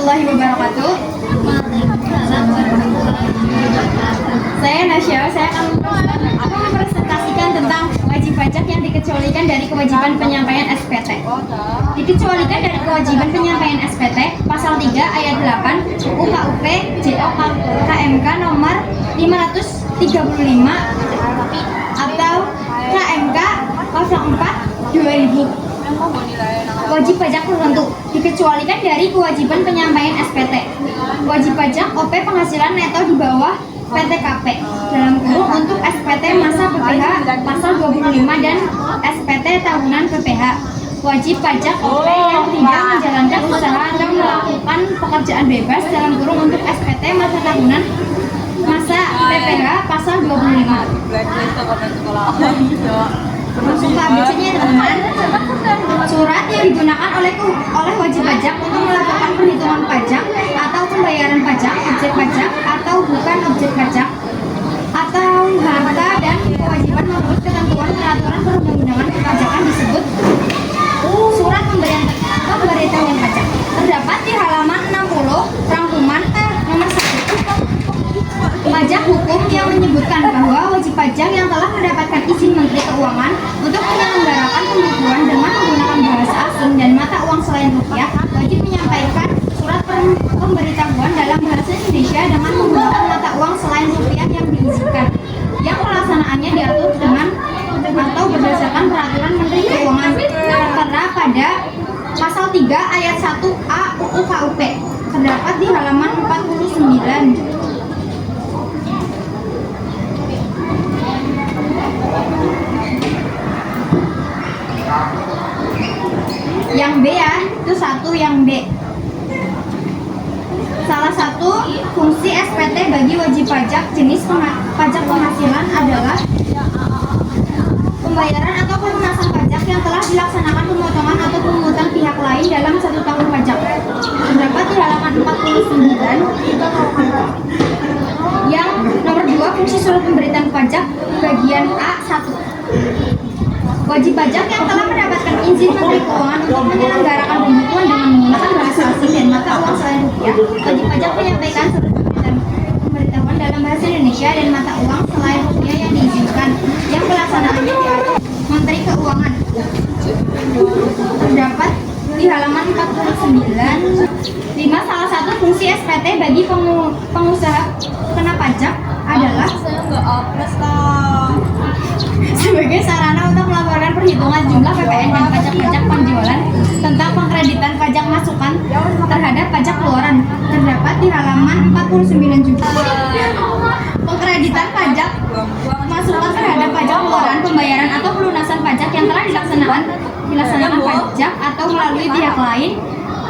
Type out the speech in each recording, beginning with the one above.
warahmatullahi wabarakatuh. Saya Nasya, saya akan mempresentasikan tentang wajib pajak yang dikecualikan dari kewajiban penyampaian SPT. Dikecualikan dari kewajiban penyampaian SPT, pasal 3 ayat 8 UKUP JO KMK nomor 535 atau KMK 04/2000. Wajib pajak tertentu dikecualikan dari kewajiban penyampaian SPT. Wajib pajak OP penghasilan neto di bawah PTKP dalam kurung untuk SPT masa PPh pasal 25 dan SPT tahunan PPh. Wajib pajak OP yang tidak menjalankan usaha atau melakukan pekerjaan bebas dalam kurung untuk SPT masa tahunan masa PPh pasal 25. Langsung ke ABC-nya teman-teman. Surat yang digunakan oleh wajib pajak untuk melakukan perhitungan pajak atau pembayaran pajak, objek pajak atau bukan objek pajak, atau harta dan kewajiban menurut ketentuan peraturan perundang-undangan perpajakan disebut surat pemberitahuan pajak. Terdapat di halaman 60 rangkuman nomor 1 pajak hukum yang menyebutkan bahwa wajib pajak yang telah mendapatkan izin Menteri Keuangan untuk menyelenggarakan pembukuan dengan menggunakan bahasa asing dan mata uang selain rupiah wajib menyampaikan surat pemberitahuan dalam bahasa Indonesia dengan menggunakan mata uang selain rupiah yang diizinkan, yang pelaksanaannya diatur dengan atau berdasarkan peraturan Menteri Keuangan tertera pada pasal 3 ayat 1A UU KUP. Terdapat di halaman 49. Yang B ya, itu satu yang B. Salah satu fungsi SPT bagi wajib pajak jenis pajak penghasilan adalah pembayaran atau pelunasan pajak yang telah dilaksanakan pemotongan atau pemungutan pihak lain dalam 1 tahun pajak. Terdapat di halaman 49. Yang nomor 2, fungsi surat pemberitaan pajak bagian A1. Wajib pajak yang telah mendapatkan izin Menteri Keuangan untuk menyelenggarakan pembukuan dengan menggunakan bahasa asing dan mata uang selain rupiah, wajib pajak menyampaikan surat pemberitahuan dalam bahasa Indonesia dan mata uang selain rupiah yang diizinkan, yang pelaksanaannya diatur Menteri Keuangan. Terdapat di halaman 49. 5. Salah satu fungsi SPT bagi pengusaha kena pajak adalah sebagai sarana untuk melaporkan perhitungan jumlah PPN dan pajak-pajak penjualan tentang pengkreditan pajak masukan terhadap pajak keluaran. Terdapat di halaman 49 juga. Pengkreditan pajak masukan terhadap pajak keluaran, pembayaran atau pelunasan pajak yang telah dilaksanakan pajak atau melalui pihak lain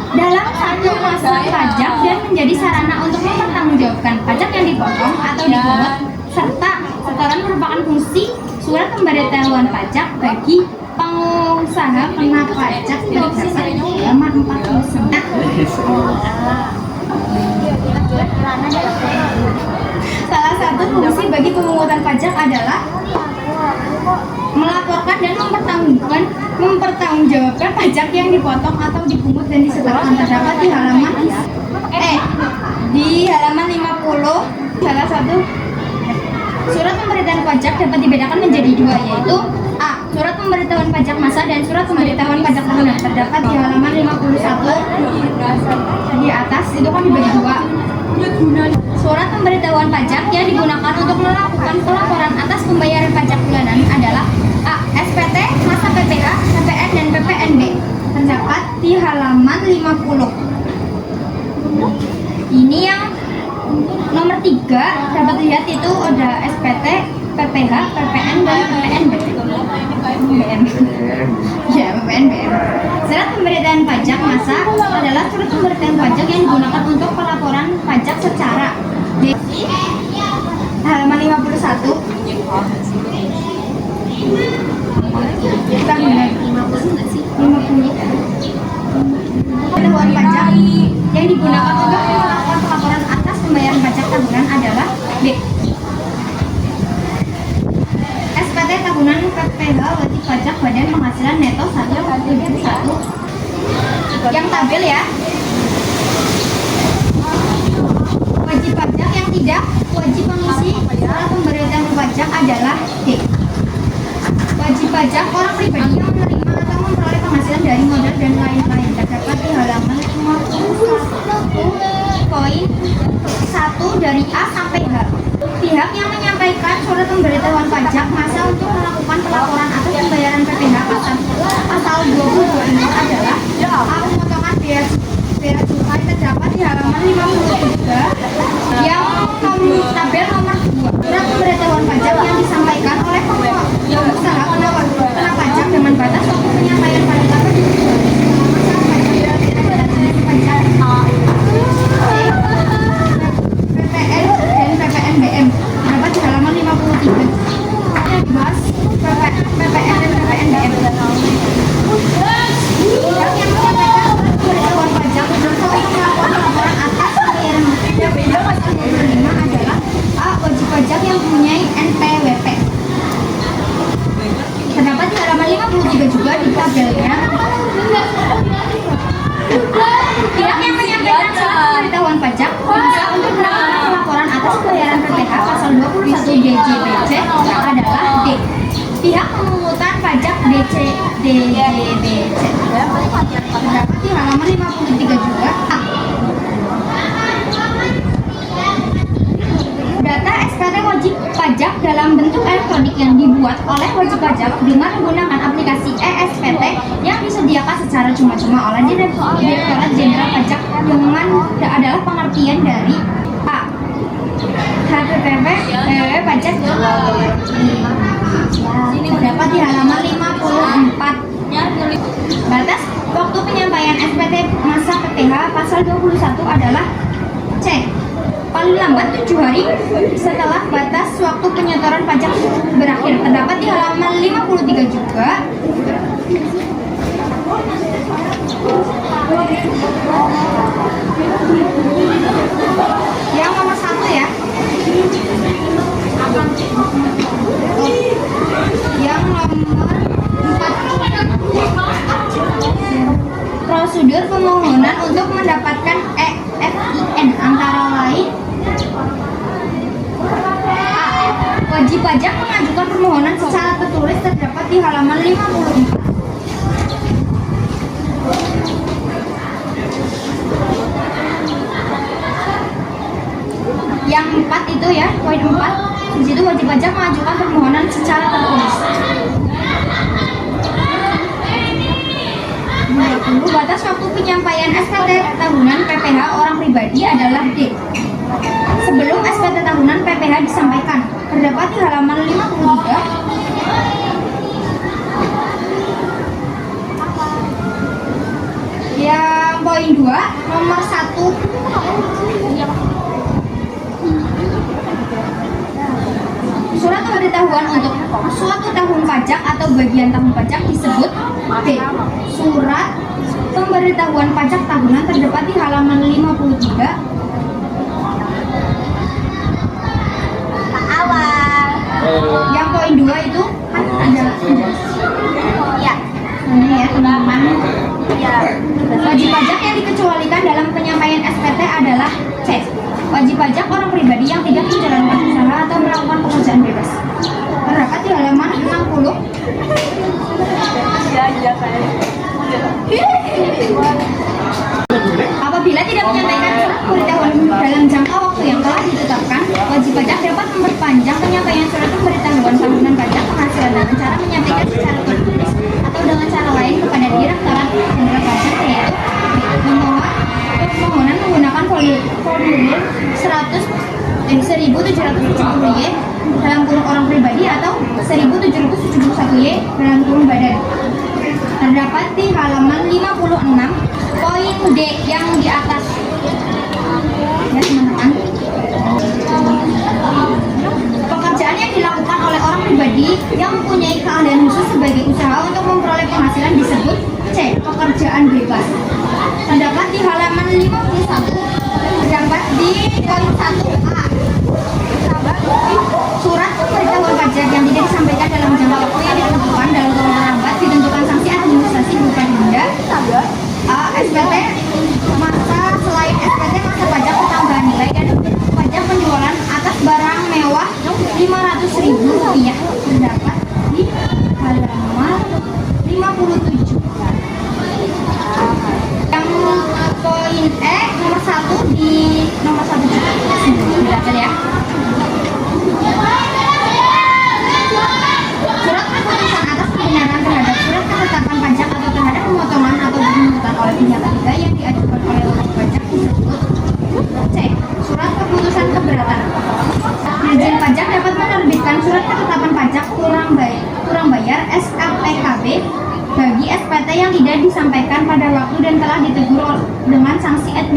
dalam satu masa pajak dan menjadi sarana untuk mempertanggungjawabkan pajak yang dipotong atau dipungut, serta setoran merupakan fungsi surat pemberitahuan pajak bagi pengusaha kena pajak. Terdapat di halaman 49. Salah satu fungsi bagi pemungutan pajak adalah melaporkan dan mempertanggungjawabkan pajak yang dipotong atau dipungut dan disetorkan. Terdapat di halaman di halaman 50. Salah satu surat pemberitahuan pajak dapat dibedakan menjadi 2, yaitu A. Surat pemberitahuan pajak massa dan surat pemberitahuan pajak tahunan. Terdapat di halaman 51 di atas, itu kan dibagi 2. Surat pemberitahuan pajak yang digunakan untuk melakukan pelaporan atas pembayaran pajak bulanan adalah A. SPT, masa PPh, PPN, dan PPNB. Terdapat di halaman 50. Ini yang nomor 3 dapat lihat itu ada SPT, PPh, PPN, dan PPNB. Ya, PPNBM. Surat pemberitaan pajak massa adalah surat pemberitaan pajak yang digunakan untuk pelaporan pajak secara di halaman 51. Kita benar 50 nggak sih? 50. Pemberitahuan pajak yang digunakan untuk melakukan pelaporan atas pembayaran pajak tahunan adalah B. SPT tahunan PPh wajib pajak badan penghasilan neto 1 yang tabel ya. tidak wajib mengisi surat pemberitahuan pajak adalah D. Wajib pajak orang pribadi yang menerima atau memperoleh penghasilan dari modal dan lain-lain terdapat di halaman 51.1 dari A sampai H. Pihak yang menyampaikan surat pemberitahuan pajak masa untuk melakukan pelaporan atau pembayaran PPh pasal 22 ini adalah A. Pemotongan bea cukai terdapat di halaman 53 yang tabel nomor 2. Surat pemberitahuan pajak yang disampaikan oleh pengusaha kena pajak dengan batas waktu penyampaian pada tanggal 22 pajak PPN dan PPNBM terdapat di halaman 53 yang dibahas PPN dan PPNBM. Pihak yang menyampaikan pemberitahuan pajak untuk melakukan laporan atas pembayaran pasal 25 adalah A. Wajib pajak yang mempunyai NPWP terdapat di halaman 53 juga di tabelnya. Pihak yang menyampaikan surat pemberitahuan pajak bisa untuk melakukan pelaporan atas pembayaran PPh pasal 21 DJPJ adalah D. Pihak pemungutan pajak DJPJ terdapat di halaman 53 juga. A. Data SPT wajib pajak dalam bentuk elektronik yang dibuat oleh wajib pajak dengan menggunakan aplikasi eSPT yang disediakan secara cuma-cuma oleh Direktorat Jenderal Pajak dengan adalah pengertian dari A. HPPP pajak terdapat di halaman 54. Batas waktu penyampaian SPT masa PPh pasal 21 adalah C. Paling lambat 7 hari setelah batas waktu penyetoran pajak berakhir terdapat di halaman 53 juga. Yang nomor 1 ya. Yang nomor 4. Prosedur pemohonan untuk mendapatkan EFIN antara lain A. Wajib pajak mengajukan permohonan secara tertulis terdapat di halaman 54. Yang 4 itu ya, poin 4. Di situ wajib pajak mengajukan permohonan secara tertulis. Batas waktu penyampaian SPT tahunan PPh orang pribadi adalah D. Sebelum SPT tahunan PPh disampaikan terdapat di halaman 53. Yang poin 2 nomor 1. Surat pemberitahuan untuk suatu tahun pajak atau bagian tahun pajak disebut B. Surat pemberitahuan pajak tahunan terdapat di halaman 53. Awal. Yang poin 2 itu kan ada ya. Ini ya teman-teman. Ya. Wajib pajak yang dikecualikan dalam penyampaian SPT adalah C. Wajib pajak orang pribadi yang tidak menjalankan usaha atau melakukan pekerjaan bebas terdapat di halaman 60. Apabila tidak menyampaikan surat pemberitahuan dalam jangka waktu yang telah ditetapkan, wajib pajak dapat memperpanjang penyampaian surat pemberitahuan tahunan pajak penghasilan dengan cara menyampaikan secara tertulis atau dengan cara lain kepada Direktorat Jenderal Pajak, yaitu permohonan menggunakan formulir 1770Y dalam kurung orang pribadi atau 1771Y dalam kurung badan. Terdapat di halaman 56 poin D yang di atas. Ya teman-teman. Pekerjaan yang dilakukan oleh orang pribadi yang mempunyai keahlian khusus sebagai usaha untuk memperoleh penghasilan disebut C. Pekerjaan bebas. Terdapat di halaman 51. Terdapat di poin 1A. Surat pemberitahuan pajak yang tidak disampaikan dalam jangka waktu yang ditentukan dalam kurun terlambat ditentukan sanksi administrasi berupa denda. SPT masa selain SPT masa pajak pertambahan nilai dan pajak penjualan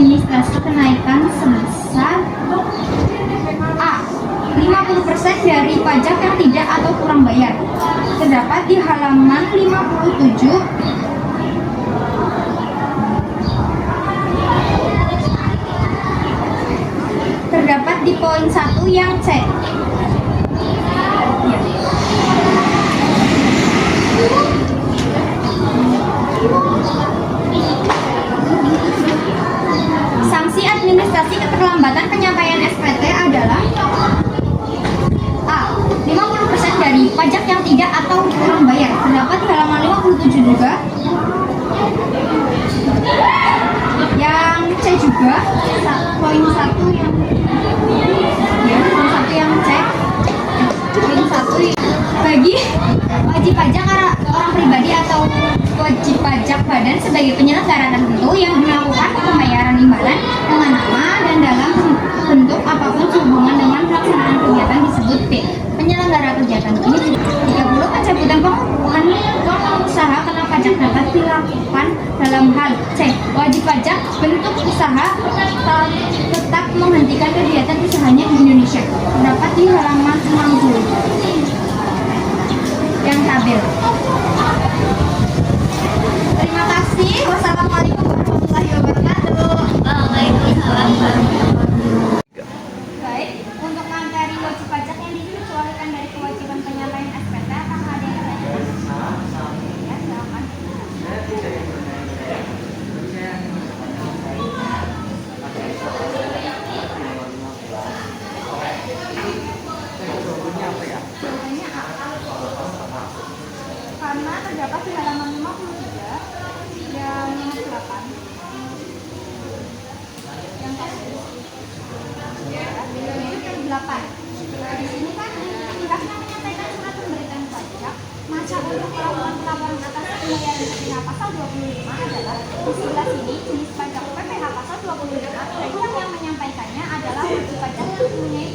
administrasi kenaikan sebesar A. 50% dari pajak yang tidak atau kurang bayar. Terdapat di halaman 57. Terdapat di poin 1 yang C. Sanksi administrasi keterlambatan penyampaian SPT adalah A. 50% dari pajak yang tidak atau kurang bayar. Terdapat di halaman 57 juga. Yang C juga, poin 1 yang poin 1 yang C. Poin 1 bagi wajib pajak orang pribadi atau wajib pajak badan sebagai penyelenggara tertentu yang melakukan pembayaran imbalan dengan nama dan dalam bentuk apapun sehubungan dengan pelaksanaan kegiatan disebut B. Penyelenggara kegiatan ini 30. Pencabutan pengusaha kena pajak dapat dilakukan dalam hal C. Wajib pajak bentuk usaha tetap menghentikan kegiatan usahanya di Indonesia. Terdapat di halaman 60 yang tabel. Terima kasih. Wassalamualaikum warahmatullahi wabarakatuh. Waalaikumsalam warahmatullahi wabarakatuh. Baik, untuk materi wajib pajak yang dikecualikan dari kewajiban penyampaian SPT, apakah ada yang ditanyakan? Ya, silakan. Jawabannya A. Karena terdapat di halaman 53 yang 8 yang tadi yang 8. Nah, di sini kan pihaknya menyampaikan surat pemberitaan pajak masa untuk melakukan pelaporan atas pembayaran PPh pasal 25 adalah di sebelah sini jenis pajak PPh pasal 25 dan yang menyampaikannya adalah wajib pajak yang mempunyai